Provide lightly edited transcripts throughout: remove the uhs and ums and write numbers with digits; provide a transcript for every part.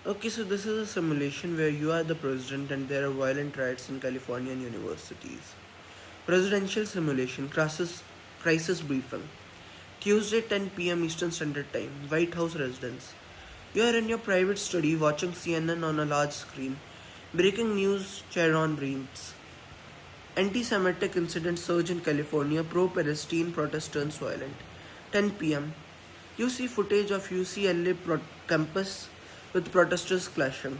Okay, so this is a simulation where you are the president and there are violent riots in Californian universities. Presidential simulation crisis briefing. Tuesday 10 p.m. Eastern Standard Time, White House residence. You are in your private study watching CNN on a large screen. Breaking news, Chiron reads. Anti-Semitic incident surge in California, pro-Palestine protest turns violent. 10 p.m. You see footage of UCLA campus with protesters clashing.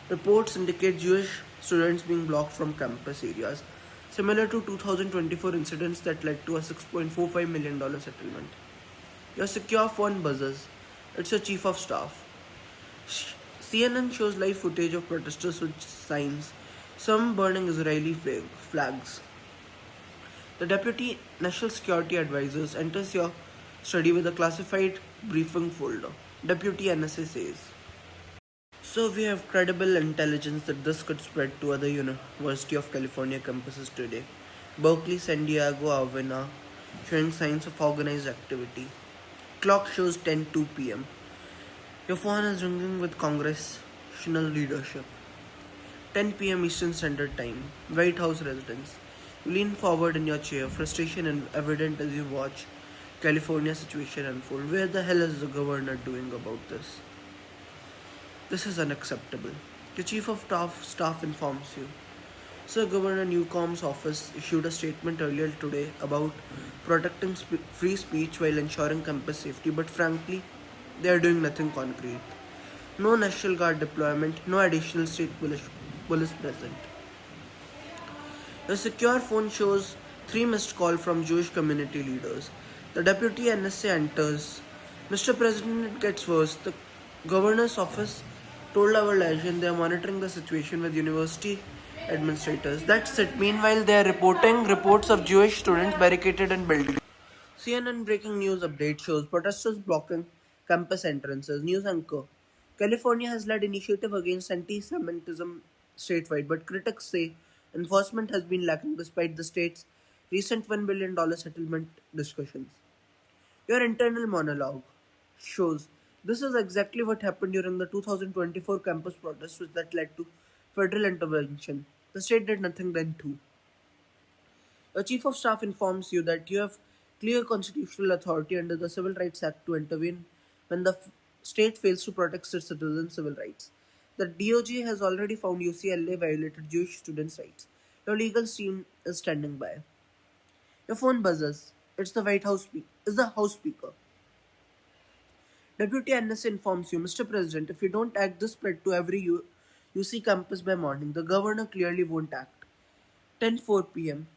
Reports indicate Jewish students being blocked from campus areas, similar to 2024 incidents that led to a $6.45 million settlement. Your secure phone buzzes. It's your chief of staff. CNN shows live footage of protesters with signs, some burning Israeli flags. The Deputy National Security Advisor enters your study with a classified briefing folder. Deputy NSA says. So we have credible intelligence that this could spread to other University of California campuses today. Berkeley, San Diego, Avena, showing signs of organized activity. Clock shows 10:02 p.m. Your phone is ringing with congressional leadership. 10 p.m. Eastern Standard Time, White House residence. You lean forward in your chair, frustration evident as you watch California situation unfold. Where the hell is the governor doing about this? This is unacceptable. The chief of staff informs you. Sir, Governor Newcom's office issued a statement earlier today about protecting free speech while ensuring campus safety, but frankly, they are doing nothing concrete. No National Guard deployment, no additional state police present. The secure phone shows 3 missed calls from Jewish community leaders. The deputy NSA enters. Mr. President, it gets worse. The governor's office told our liaison they are monitoring the situation with university administrators. That's it. Meanwhile, they are reporting reports of Jewish students barricaded in buildings. CNN breaking news update shows protesters blocking campus entrances. News anchor. California has led initiative against anti-Semitism statewide, but critics say enforcement has been lacking despite the state's recent $1 billion settlement discussions. Your internal monologue shows this is exactly what happened during the 2024 campus protests that led to federal intervention. The state did nothing then too. The Chief of Staff informs you that you have clear constitutional authority under the Civil Rights Act to intervene when the state fails to protect its citizens' civil rights. The DOJ has already found UCLA violated Jewish students' rights. Your legal team is standing by. Your phone buzzes. It's the House Speaker. Deputy NSA informs you, Mr. President, if you don't act, this spread to every UC campus by morning. The governor clearly won't act. 10:04 p.m.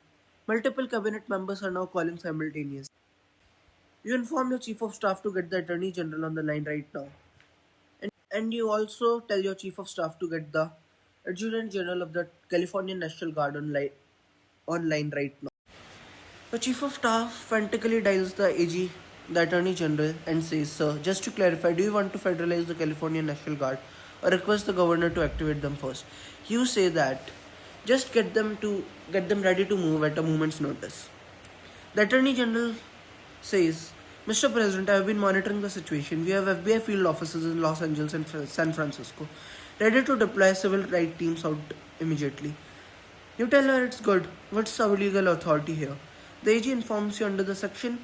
Multiple cabinet members are now calling simultaneously. You inform your chief of staff to get the attorney general on the line right now. And you also tell your chief of staff to get the adjutant general of the California National Guard online right now. The chief of staff frantically dials the AG, the attorney general, and says, Sir, just to clarify, do you want to federalize the California National Guard or request the governor to activate them first? You say that just get them ready to move at a moment's notice. The Attorney General says, Mr. President, I have been monitoring the situation. We have FBI field offices in Los Angeles and San Francisco, ready to deploy civil rights teams out immediately. You tell her it's good. What's our legal authority here? The AG informs you under sections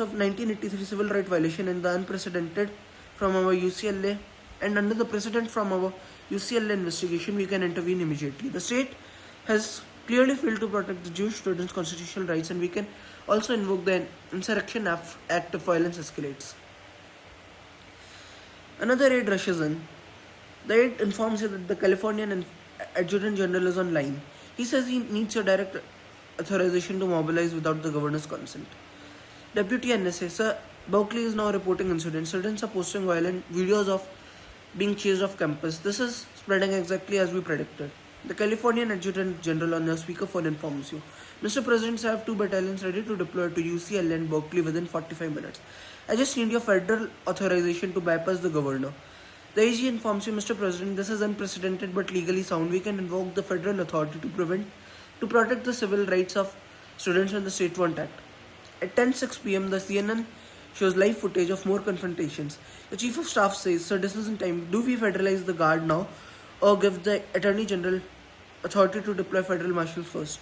of 1983 civil rights violation and the unprecedented from our UCLA and under the precedent from our UCLA investigation, we can intervene immediately. The state has clearly failed to protect the Jewish students' constitutional rights, and we can also invoke the Insurrection Act if violence escalates. Another aide rushes in. The aide informs you that the Californian Adjutant General is online. He says he needs your direct authorization to mobilize without the governor's consent. Deputy NSA, Sir, Berkeley is now reporting incidents. Students are posting violent videos of being chased off campus. This is spreading exactly as we predicted. The Californian Adjutant General on your speakerphone informs you, Mr. President, I have 2 battalions ready to deploy to UCLA and Berkeley within 45 minutes. I just need your federal authorization to bypass the governor. The AG informs you, Mr. President, this is unprecedented but legally sound. We can invoke the federal authority to protect the civil rights of students when the state won't act. At 10:06 p.m., the CNN shows live footage of more confrontations. The Chief of Staff says, "Sir, this isn't time. Do we federalize the guard now or give the Attorney General authority to deploy federal marshals first?"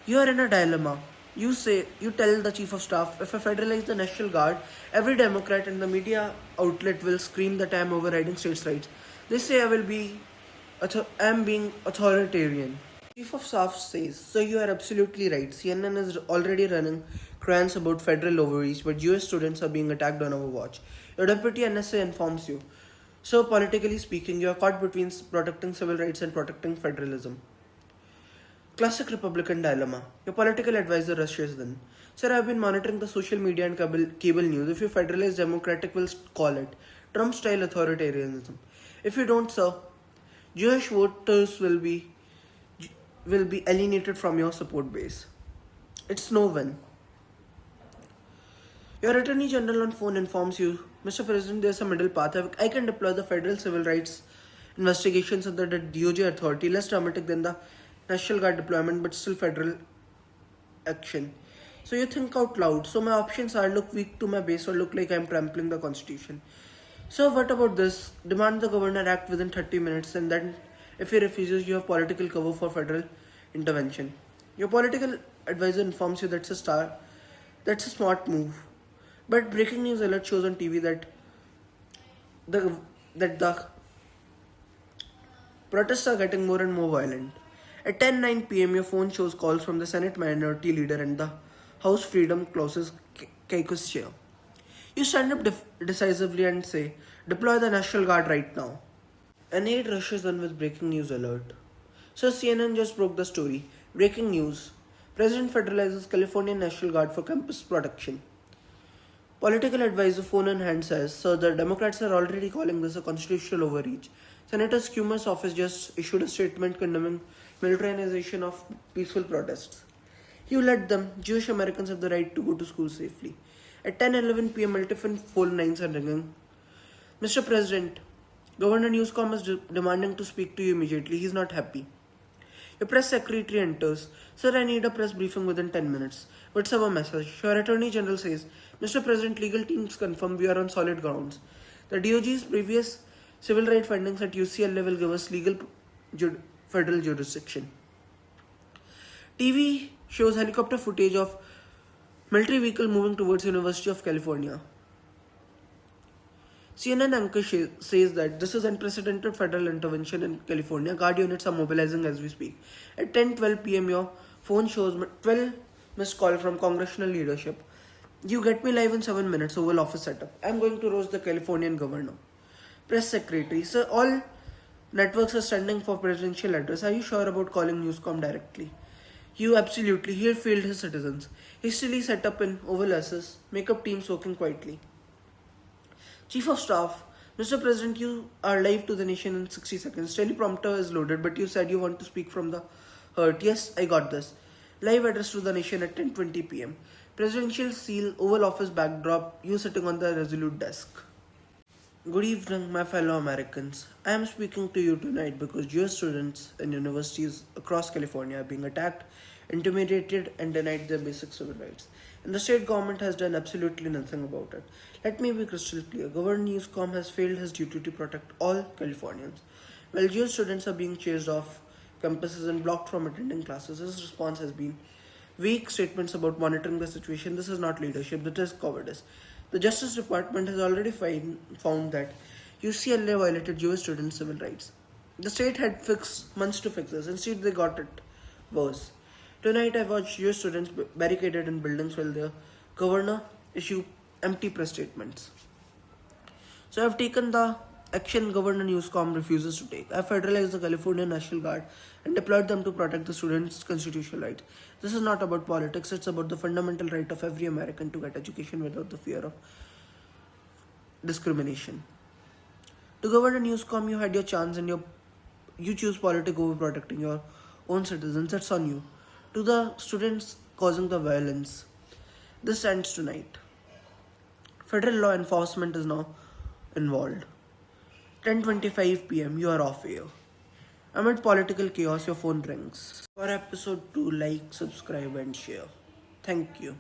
You are in a dilemma. You tell the Chief of Staff, if I federalize the National Guard, every Democrat in the media outlet will scream that I am overriding states' rights. They say I am being authoritarian. Chief of Staff says, "So you are absolutely right. CNN is already running crayons about federal overreach, but US students are being attacked on our watch. Your deputy NSA informs you. So, politically speaking, you are caught between protecting civil rights and protecting federalism." Classic Republican dilemma. Your political advisor rushes in. "Sir, I've been monitoring the social media and cable news. If you federalize, Democratic will call it Trump style authoritarianism. If you don't, sir, Jewish voters will be alienated from your support base. It's no win." Your Attorney General on phone informs you, "Mr. President, there's a middle path. I can deploy the federal civil rights investigations under the DOJ authority, less dramatic than the National Guard deployment, but still federal action." So you think out loud. So my options are look weak to my base or look like I'm trampling the Constitution. So what about this? Demand the governor act within 30 minutes, and then if he refuses, you have political cover for federal intervention. Your political advisor informs you that's a smart move. But breaking news alert shows on TV that the protests are getting more and more violent. At 10:09 p.m., your phone shows calls from the Senate Minority Leader and the House Freedom Caucus caucus chair. You stand up decisively and say, "Deploy the National Guard right now." An aide rushes in with breaking news alert. So CNN just broke the story. Breaking news. President federalizes California National Guard for campus protection. Political advisor phone in hand says, "Sir, the Democrats are already calling this a constitutional overreach. Senator Schumer's office just issued a statement condemning militarization of peaceful protests. You let them. Jewish Americans have the right to go to school safely." At 10:11 p.m., multiple phone lines are ringing. "Mr. President, Governor Newscom is demanding to speak to you immediately. He's not happy." Your press secretary enters. "Sir, I need a press briefing within 10 minutes. What's our message?" Your Attorney General says, "Mr. President, legal teams confirm we are on solid grounds. The DOG's previous civil rights findings at UCLA will give us legal federal jurisdiction." TV shows helicopter footage of military vehicle moving towards University of California. CNN anchor says that this is unprecedented federal intervention in California. Guard units are mobilizing as we speak. At 10:12 p.m., your phone shows 12 missed call from congressional leadership. "You get me live in 7 minutes, Oval Office setup. I'm going to roast the Californian governor." Press secretary, "Sir, all networks are standing for presidential address. Are you sure about calling Newscom directly?" "You absolutely. He'll field his citizens. Hastily set up in Oval Office, makeup teams working quietly." Chief of Staff, "Mr. President, you are live to the nation in 60 seconds. Teleprompter is loaded, but you said you want to speak from the heart." "Yes, I got this. Live address to the nation at 10:20 p.m. Presidential seal, Oval Office backdrop, you sitting on the resolute desk." Good evening, my fellow Americans. I am speaking to you tonight because Jewish students in universities across California are being attacked, intimidated, and denied their basic civil rights. And the state government has done absolutely nothing about it. Let me be crystal clear. Governor Newsom has failed his duty to protect all Californians. While Jewish students are being chased off campuses and blocked from attending classes, his response has been weak statements about monitoring the situation. This is not leadership, that is cowardice. The Justice Department has already found that UCLA violated Jewish students' civil rights. The state had months to fix this. Instead, they got it worse. Tonight, I watched Jewish students barricaded in buildings while their governor issued empty press statements. So, I've taken the action Governor Newsom refuses to take. I've federalized the California National Guard and deployed them to protect the students' constitutional rights. This is not about politics, it's about the fundamental right of every American to get education without the fear of discrimination. To Governor Newsom, you had your chance and you choose politics over protecting your own citizens. That's on you. To the students causing the violence, this ends tonight. Federal law enforcement is now involved. 10:25 p.m. You are off air. Amid political chaos, your phone rings. For episode 2, like, subscribe, and share. Thank you.